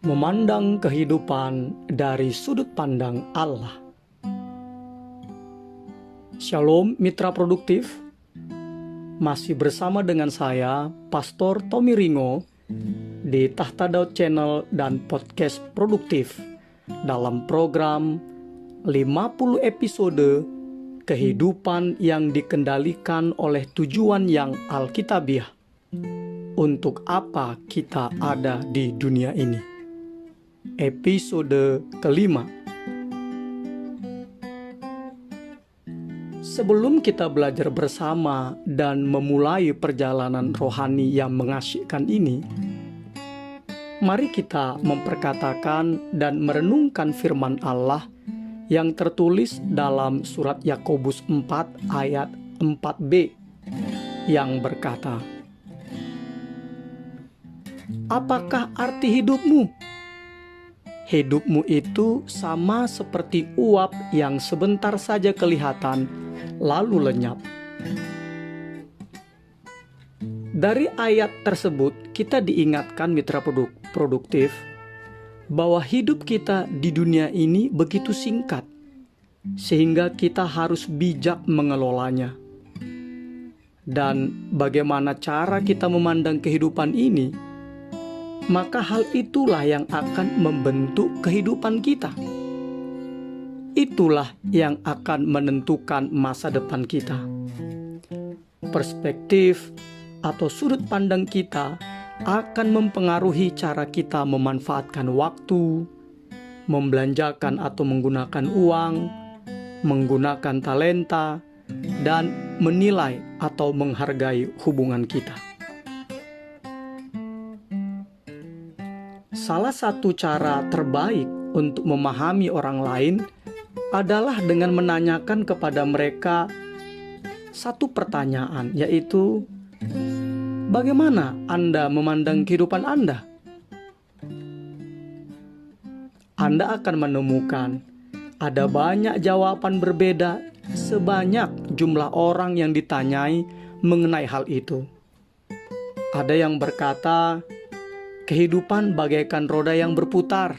Memandang kehidupan dari sudut pandang Allah. Shalom mitra produktif. Masih bersama dengan saya, Pastor Tommy Ringo, di Tahta Daud Channel dan Podcast Produktif dalam program 50 episode kehidupan yang dikendalikan oleh tujuan yang alkitabiah. Untuk apa kita ada di dunia ini? Episode kelima. Sebelum kita belajar bersama dan memulai perjalanan rohani yang mengasyikkan ini, mari kita memperkatakan dan merenungkan firman Allah yang tertulis dalam surat Yakobus 4 ayat 4b yang berkata, "Apakah arti hidupmu? Hidupmu itu sama seperti uap yang sebentar saja kelihatan, lalu lenyap." Dari ayat tersebut, kita diingatkan mitra produktif bahwa hidup kita di dunia ini begitu singkat, sehingga kita harus bijak mengelolanya. Dan bagaimana cara kita memandang kehidupan ini, maka hal itulah yang akan membentuk kehidupan kita. Itulah yang akan menentukan masa depan kita. Perspektif atau sudut pandang kita akan mempengaruhi cara kita memanfaatkan waktu, membelanjakan atau menggunakan uang, menggunakan talenta, dan menilai atau menghargai hubungan kita. Salah satu cara terbaik untuk memahami orang lain adalah dengan menanyakan kepada mereka satu pertanyaan, yaitu, bagaimana Anda memandang kehidupan Anda? Anda akan menemukan ada banyak jawaban berbeda sebanyak jumlah orang yang ditanyai mengenai hal itu. Ada yang berkata, kehidupan bagaikan roda yang berputar.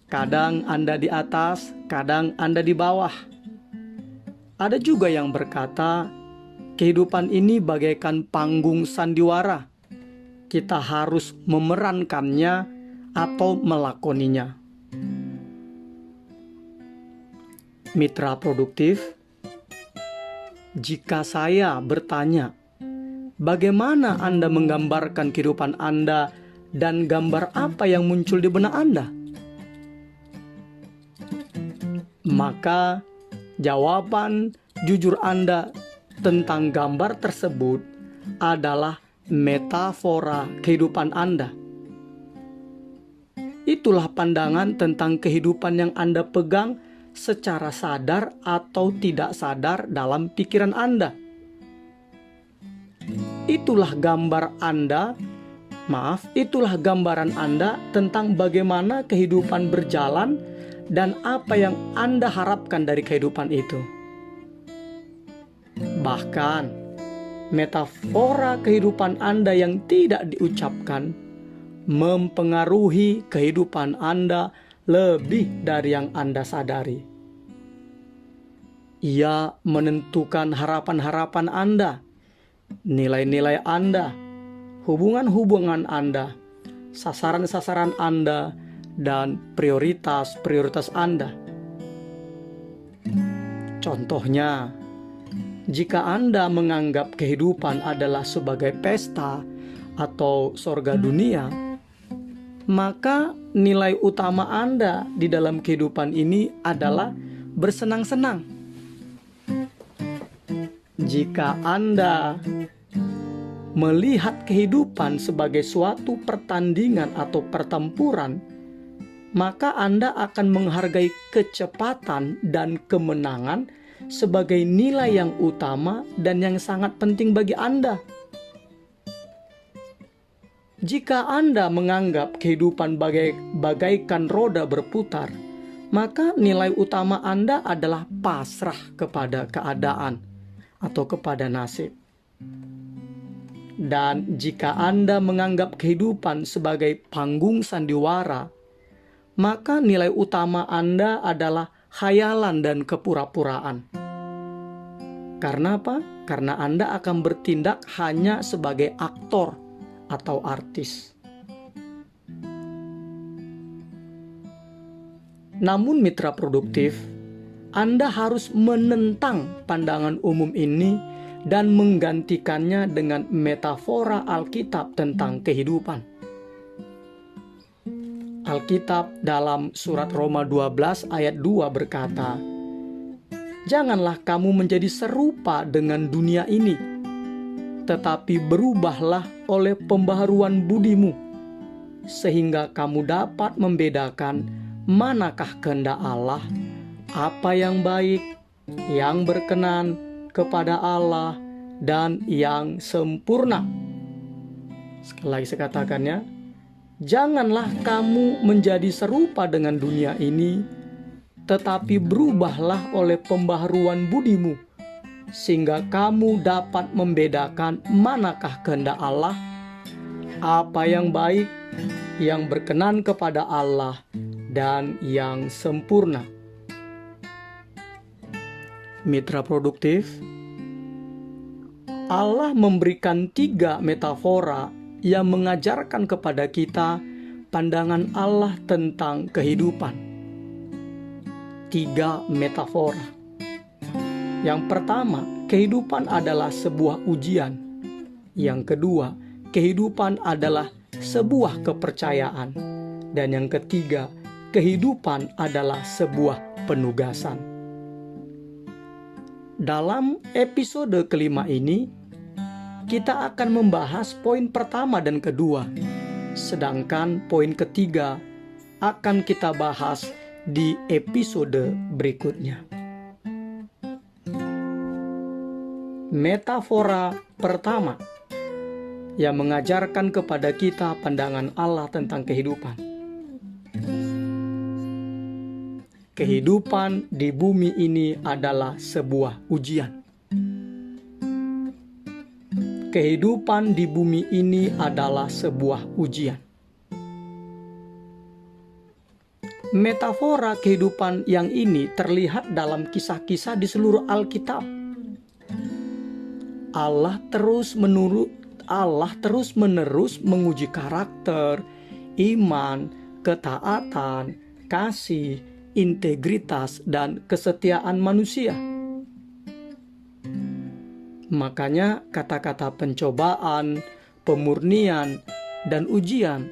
Kadang Anda di atas, kadang Anda di bawah. Ada juga yang berkata, kehidupan ini bagaikan panggung sandiwara. Kita harus memerankannya atau melakoninya. Mitra produktif, jika saya bertanya, bagaimana Anda menggambarkan kehidupan Anda dan gambar apa yang muncul di benak Anda? Maka jawaban jujur Anda tentang gambar tersebut adalah metafora kehidupan Anda. Itulah pandangan tentang kehidupan yang Anda pegang secara sadar atau tidak sadar dalam pikiran Anda. Itulah gambaran Anda tentang bagaimana kehidupan berjalan dan apa yang Anda harapkan dari kehidupan itu. Bahkan, metafora kehidupan Anda yang tidak diucapkan mempengaruhi kehidupan Anda lebih dari yang Anda sadari. Ia menentukan harapan-harapan Anda, nilai-nilai Anda, hubungan-hubungan Anda, sasaran-sasaran Anda, dan prioritas-prioritas Anda. Contohnya, jika Anda menganggap kehidupan adalah sebagai pesta atau sorga dunia, maka nilai utama Anda di dalam kehidupan ini adalah bersenang-senang. Jika Anda melihat kehidupan sebagai suatu pertandingan atau pertempuran, maka Anda akan menghargai kecepatan dan kemenangan sebagai nilai yang utama dan yang sangat penting bagi Anda. Jika Anda menganggap kehidupan bagaikan roda berputar, maka nilai utama Anda adalah pasrah kepada keadaan atau kepada nasib. Dan jika Anda menganggap kehidupan sebagai panggung sandiwara, maka nilai utama Anda adalah khayalan dan kepura-puraan. Karena apa? Karena Anda akan bertindak hanya sebagai aktor atau artis. Namun mitra produktif, Anda harus menentang pandangan umum ini dan menggantikannya dengan metafora Alkitab tentang kehidupan. Alkitab dalam surat Roma 12 ayat 2 berkata, "Janganlah kamu menjadi serupa dengan dunia ini, tetapi berubahlah oleh pembaharuan budimu, sehingga kamu dapat membedakan manakah kehendak Allah, apa yang baik, yang berkenan kepada Allah, dan yang sempurna." Sekali lagi saya katakannya, janganlah kamu menjadi serupa dengan dunia ini, tetapi berubahlah oleh pembaharuan budimu, sehingga kamu dapat membedakan manakah kehendak Allah, apa yang baik, yang berkenan kepada Allah, dan yang sempurna. Mitra produktif, Allah memberikan 3 metafora yang mengajarkan kepada kita pandangan Allah tentang kehidupan. 3 metafora. Yang pertama, kehidupan adalah sebuah ujian. Yang kedua, kehidupan adalah sebuah kepercayaan. Dan yang ketiga, kehidupan adalah sebuah penugasan. Dalam episode kelima ini, kita akan membahas poin pertama dan kedua, sedangkan poin ketiga akan kita bahas di episode berikutnya. Metafora pertama yang mengajarkan kepada kita pandangan Allah tentang kehidupan. Kehidupan di bumi ini adalah sebuah ujian. Kehidupan di bumi ini adalah sebuah ujian. Metafora kehidupan yang ini terlihat dalam kisah-kisah di seluruh Alkitab. Allah terus-menerus menguji karakter, iman, ketaatan, kasih, integritas, dan kesetiaan manusia. Makanya kata-kata pencobaan, pemurnian, dan ujian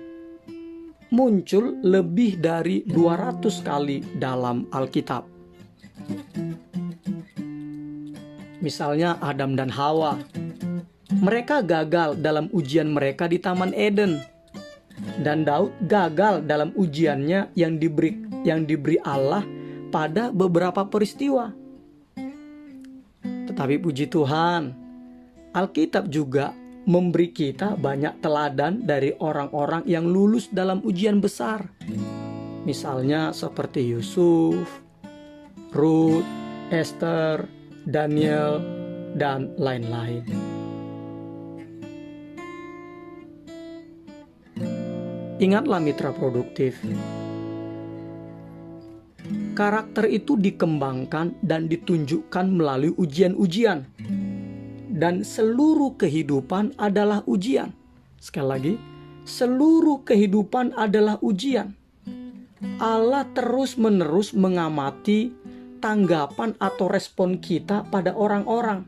muncul lebih dari 200 kali dalam Alkitab. Misalnya Adam dan Hawa. Mereka gagal dalam ujian mereka di Taman Eden. Dan Daud gagal dalam ujiannya yang diberi Allah pada beberapa peristiwa. Tetapi puji Tuhan, Alkitab juga memberi kita banyak teladan dari orang-orang yang lulus dalam ujian besar. Misalnya seperti Yusuf, Ruth, Esther, Daniel, dan lain-lain. Ingatlah mitra produktif, karakter itu dikembangkan dan ditunjukkan melalui ujian-ujian. Dan seluruh kehidupan adalah ujian. Sekali lagi, seluruh kehidupan adalah ujian. Allah terus-menerus mengamati tanggapan atau respon kita pada orang-orang,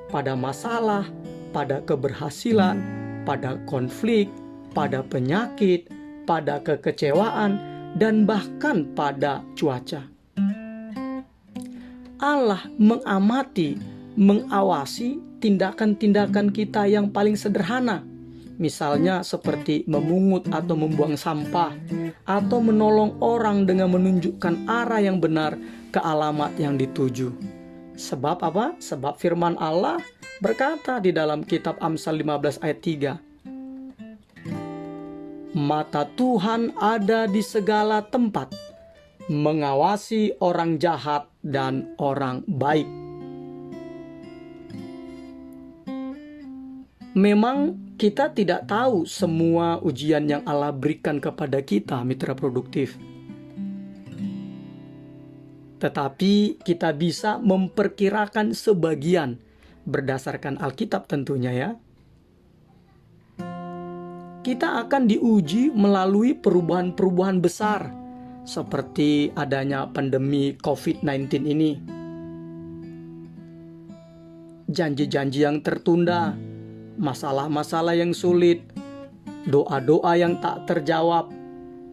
pada masalah, pada keberhasilan, pada konflik, pada penyakit, pada kekecewaan, dan bahkan pada cuaca. Allah mengamati, mengawasi tindakan-tindakan kita yang paling sederhana, misalnya seperti memungut atau membuang sampah, atau menolong orang dengan menunjukkan arah yang benar ke alamat yang dituju. Sebab apa? Sebab firman Allah berkata di dalam kitab Amsal 15 ayat 3, "Mata Tuhan ada di segala tempat, mengawasi orang jahat dan orang baik." Memang kita tidak tahu semua ujian yang Allah berikan kepada kita, mitra produktif. Tetapi kita bisa memperkirakan sebagian berdasarkan Alkitab tentunya ya. Kita akan diuji melalui perubahan-perubahan besar seperti adanya pandemi COVID-19 ini. Janji-janji yang tertunda, masalah-masalah yang sulit, doa-doa yang tak terjawab,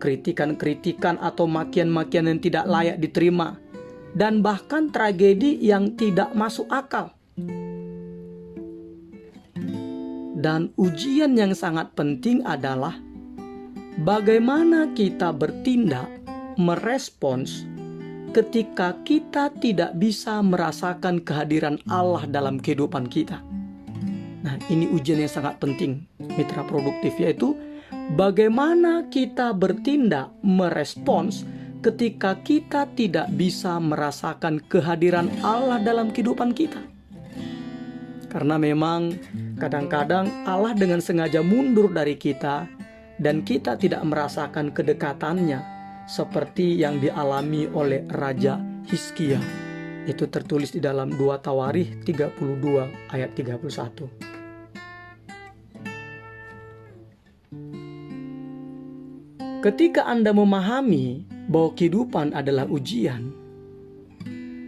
kritikan-kritikan atau makian-makian yang tidak layak diterima, dan bahkan tragedi yang tidak masuk akal. Dan ujian yang sangat penting adalah bagaimana kita bertindak, merespons ketika kita tidak bisa merasakan kehadiran Allah dalam kehidupan kita. Nah, ini ujian yang sangat penting, mitra produktif, yaitu bagaimana kita bertindak, merespons ketika kita tidak bisa merasakan kehadiran Allah dalam kehidupan kita. Karena memang kadang-kadang Allah dengan sengaja mundur dari kita dan kita tidak merasakan kedekatannya seperti yang dialami oleh Raja Hizkia. Itu tertulis di dalam 2 Tawarikh 32 ayat 31. Ketika Anda memahami bahwa kehidupan adalah ujian,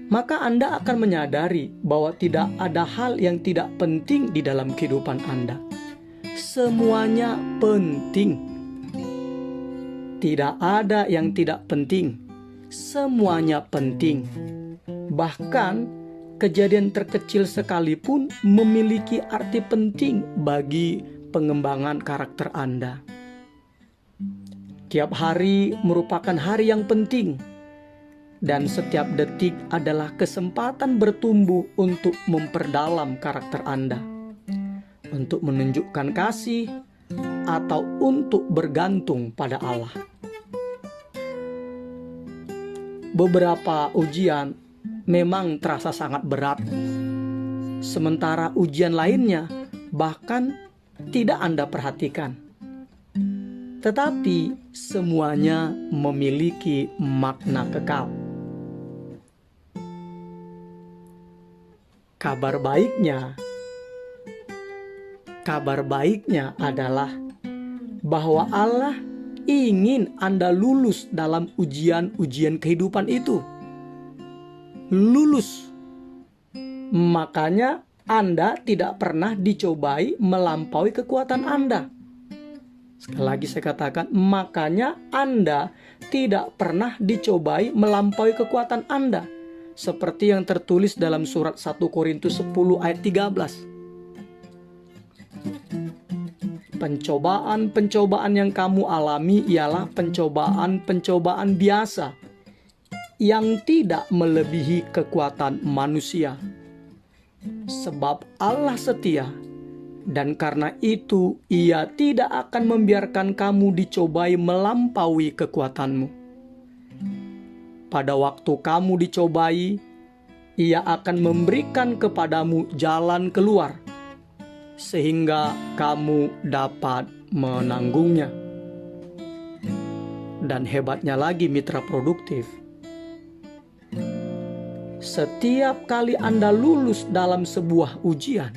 maka Anda akan menyadari bahwa tidak ada hal yang tidak penting di dalam kehidupan Anda. Semuanya penting. Tidak ada yang tidak penting. Semuanya penting. Bahkan kejadian terkecil sekalipun memiliki arti penting bagi pengembangan karakter Anda. Tiap hari merupakan hari yang penting. Dan setiap detik adalah kesempatan bertumbuh untuk memperdalam karakter Anda, untuk menunjukkan kasih, atau untuk bergantung pada Allah. Beberapa ujian memang terasa sangat berat, sementara ujian lainnya bahkan tidak Anda perhatikan. Tetapi semuanya memiliki makna kekal. Kabar baiknya adalah bahwa Allah ingin Anda lulus dalam ujian-ujian kehidupan itu. Lulus. Makanya Anda tidak pernah dicobai melampaui kekuatan Anda. Sekali lagi saya katakan, makanya Anda tidak pernah dicobai melampaui kekuatan Anda. Seperti yang tertulis dalam surat 1 Korintus 10 ayat 13. Pencobaan-pencobaan yang kamu alami ialah pencobaan-pencobaan biasa yang tidak melebihi kekuatan manusia. Sebab Allah setia, dan karena itu Ia tidak akan membiarkan kamu dicobai melampaui kekuatanmu. Pada waktu kamu dicobai, Ia akan memberikan kepadamu jalan keluar, sehingga kamu dapat menanggungnya. Dan hebatnya lagi mitra produktif, setiap kali Anda lulus dalam sebuah ujian,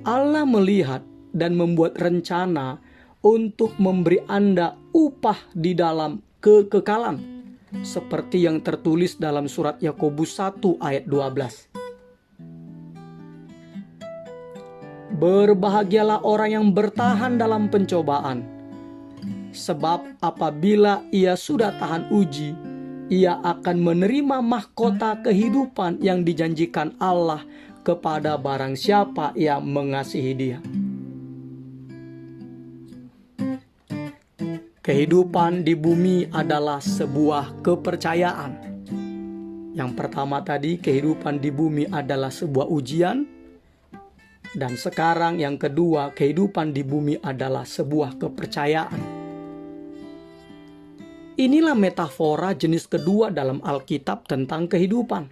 Allah melihat dan membuat rencana untuk memberi Anda upah di dalam kekekalan, seperti yang tertulis dalam surat Yakobus 1 ayat 12. Berbahagialah orang yang bertahan dalam pencobaan, sebab apabila ia sudah tahan uji, ia akan menerima mahkota kehidupan yang dijanjikan Allah kepada barang siapa yang mengasihi Dia. Kehidupan di bumi adalah sebuah kepercayaan. Yang pertama tadi, kehidupan di bumi adalah sebuah ujian. Dan sekarang yang kedua, kehidupan di bumi adalah sebuah kepercayaan. Inilah metafora jenis kedua dalam Alkitab tentang kehidupan.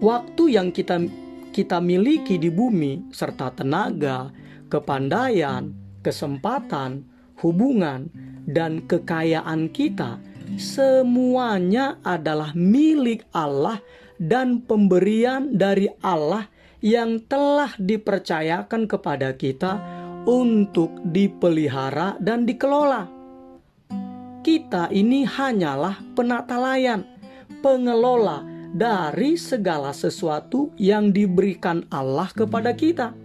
waktu yang kita miliki di bumi serta tenaga, kepandaian, kesempatan, hubungan, dan kekayaan kita semuanya adalah milik Allah dan pemberian dari Allah yang telah dipercayakan kepada kita untuk dipelihara dan dikelola. Kita ini hanyalah penata layan, pengelola dari segala sesuatu yang diberikan Allah kepada kita.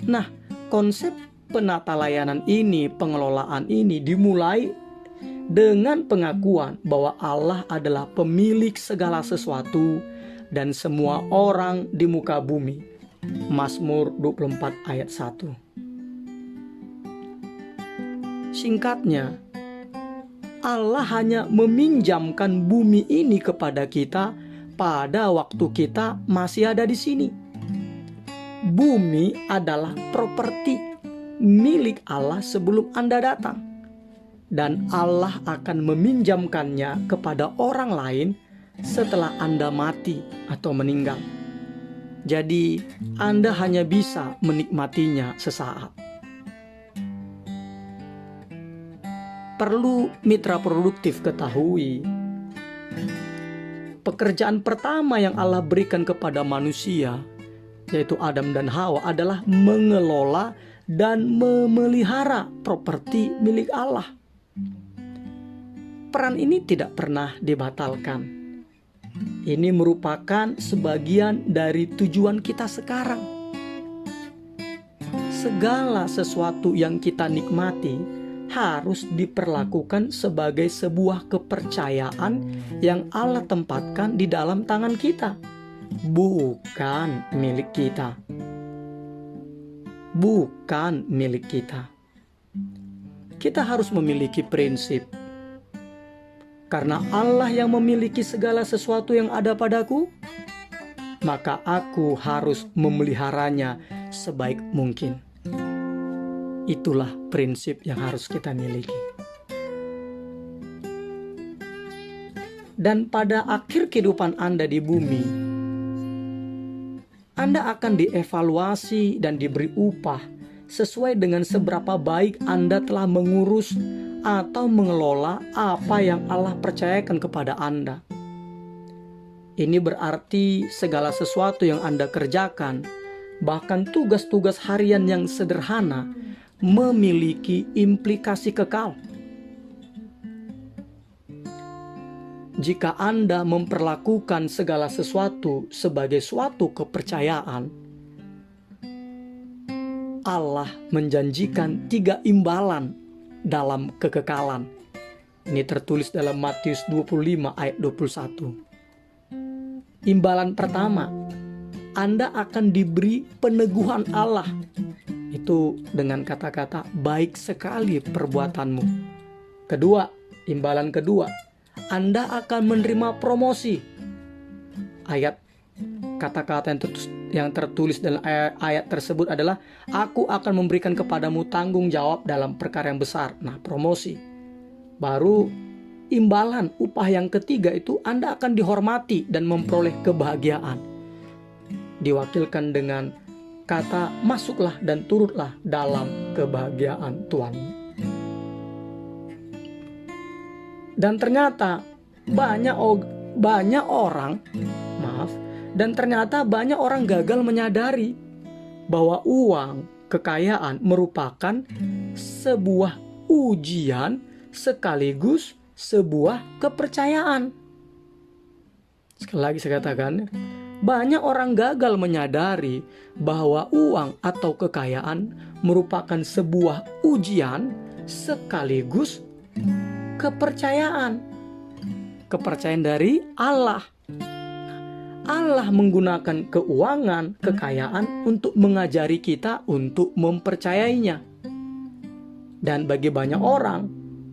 Nah, konsep penata layanan ini, pengelolaan ini dimulai dengan pengakuan bahwa Allah adalah pemilik segala sesuatu dan semua orang di muka bumi. Mazmur 24 ayat 1. Singkatnya, Allah hanya meminjamkan bumi ini kepada kita pada waktu kita masih ada di sini. Bumi adalah properti milik Allah sebelum Anda datang, dan Allah akan meminjamkannya kepada orang lain setelah Anda mati atau meninggal. Jadi, Anda hanya bisa menikmatinya sesaat. Perlu mitra produktif ketahui, pekerjaan pertama yang Allah berikan kepada manusia, yaitu Adam dan Hawa, adalah mengelola dan memelihara properti milik Allah. Peran ini tidak pernah dibatalkan. Ini merupakan sebagian dari tujuan kita sekarang. Segala sesuatu yang kita nikmati harus diperlakukan sebagai sebuah kepercayaan yang Allah tempatkan di dalam tangan kita, bukan milik kita. Bukan milik kita. Kita harus memiliki prinsip. Karena Allah yang memiliki segala sesuatu yang ada padaku, maka aku harus memeliharanya sebaik mungkin. Itulah prinsip yang harus kita miliki. Dan pada akhir kehidupan Anda di bumi, Anda akan dievaluasi dan diberi upah sesuai dengan seberapa baik Anda telah mengurus atau mengelola apa yang Allah percayakan kepada Anda. Ini berarti segala sesuatu yang Anda kerjakan, bahkan tugas-tugas harian yang sederhana, memiliki implikasi kekal. Jika Anda memperlakukan segala sesuatu sebagai suatu kepercayaan, Allah menjanjikan 3 imbalan dalam kekekalan. Ini tertulis dalam Matius 25 ayat 21. Imbalan pertama, Anda akan diberi peneguhan Allah. Itu dengan kata-kata baik sekali perbuatanmu. Kedua, imbalan kedua, Anda akan menerima promosi. Kata-kata yang tertulis dalam ayat tersebut adalah, aku akan memberikan kepadamu tanggung jawab dalam perkara yang besar. Nah, promosi. Baru imbalan upah yang ketiga itu Anda akan dihormati dan memperoleh kebahagiaan. Diwakilkan dengan kata masuklah dan turutlah dalam kebahagiaan Tuhan. Dan ternyata banyak orang gagal menyadari bahwa uang, kekayaan merupakan sebuah ujian sekaligus sebuah kepercayaan. Sekali lagi saya katakan, banyak orang gagal menyadari bahwa uang atau kekayaan merupakan sebuah ujian sekaligus kepercayaan. Kepercayaan dari Allah. Allah menggunakan keuangan, kekayaan untuk mengajari kita untuk mempercayainya. Dan bagi banyak orang,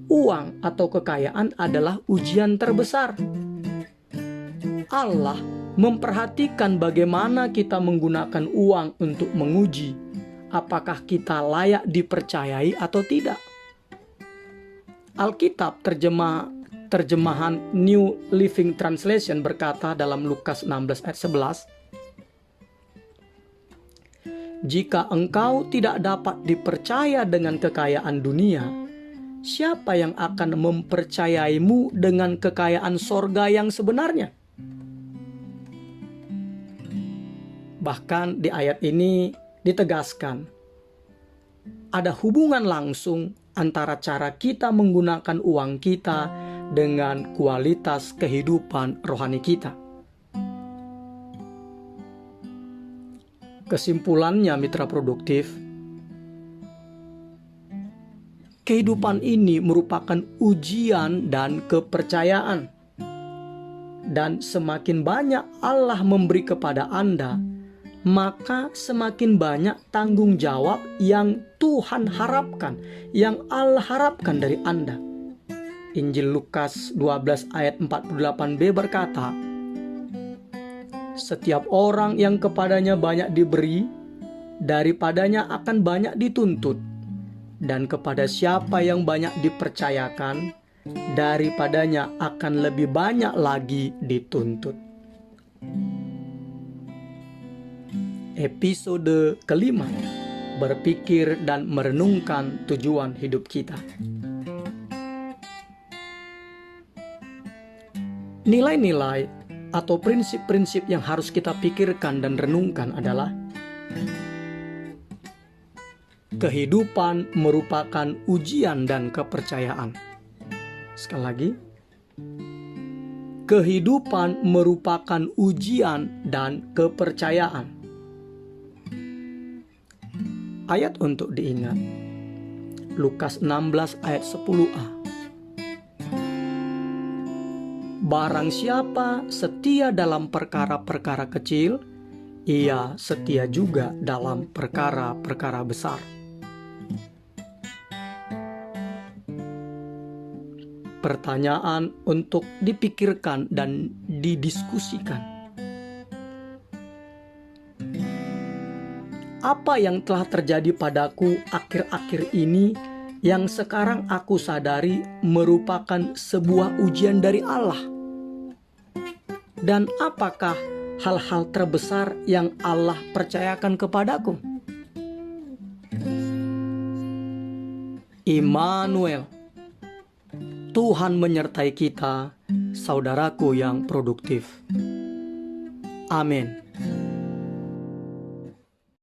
uang atau kekayaan adalah ujian terbesar. Allah memperhatikan bagaimana kita menggunakan uang untuk menguji apakah kita layak dipercayai atau tidak. Alkitab terjemah Terjemahan New Living Translation berkata dalam Lukas 16 ayat 11, "Jika engkau tidak dapat dipercaya dengan kekayaan dunia, siapa yang akan mempercayaimu dengan kekayaan sorga yang sebenarnya?" Bahkan di ayat ini ditegaskan, ada hubungan langsung antara cara kita menggunakan uang kita dengan kualitas kehidupan rohani kita. Kesimpulannya, mitra produktif, kehidupan ini merupakan ujian dan kepercayaan. Dan semakin banyak Allah memberi kepada Anda, maka semakin banyak tanggung jawab yang Tuhan harapkan, yang Allah harapkan dari Anda. Injil Lukas 12 ayat 48b berkata, "Setiap orang yang kepadanya banyak diberi, daripadanya akan banyak dituntut. Dan kepada siapa yang banyak dipercayakan, daripadanya akan lebih banyak lagi dituntut." Episode kelima, berpikir dan merenungkan tujuan hidup kita. Nilai-nilai atau prinsip-prinsip yang harus kita pikirkan dan renungkan adalah: kehidupan merupakan ujian dan kepercayaan. Sekali lagi, kehidupan merupakan ujian dan kepercayaan. Ayat untuk diingat, Lukas 16 ayat 10a. "Barang siapa setia dalam perkara-perkara kecil, ia setia juga dalam perkara-perkara besar." Pertanyaan untuk dipikirkan dan didiskusikan: apa yang telah terjadi padaku akhir-akhir ini yang sekarang aku sadari merupakan sebuah ujian dari Allah? Dan apakah hal-hal terbesar yang Allah percayakan kepadaku? Immanuel, Tuhan menyertai kita, saudaraku yang produktif. Amin.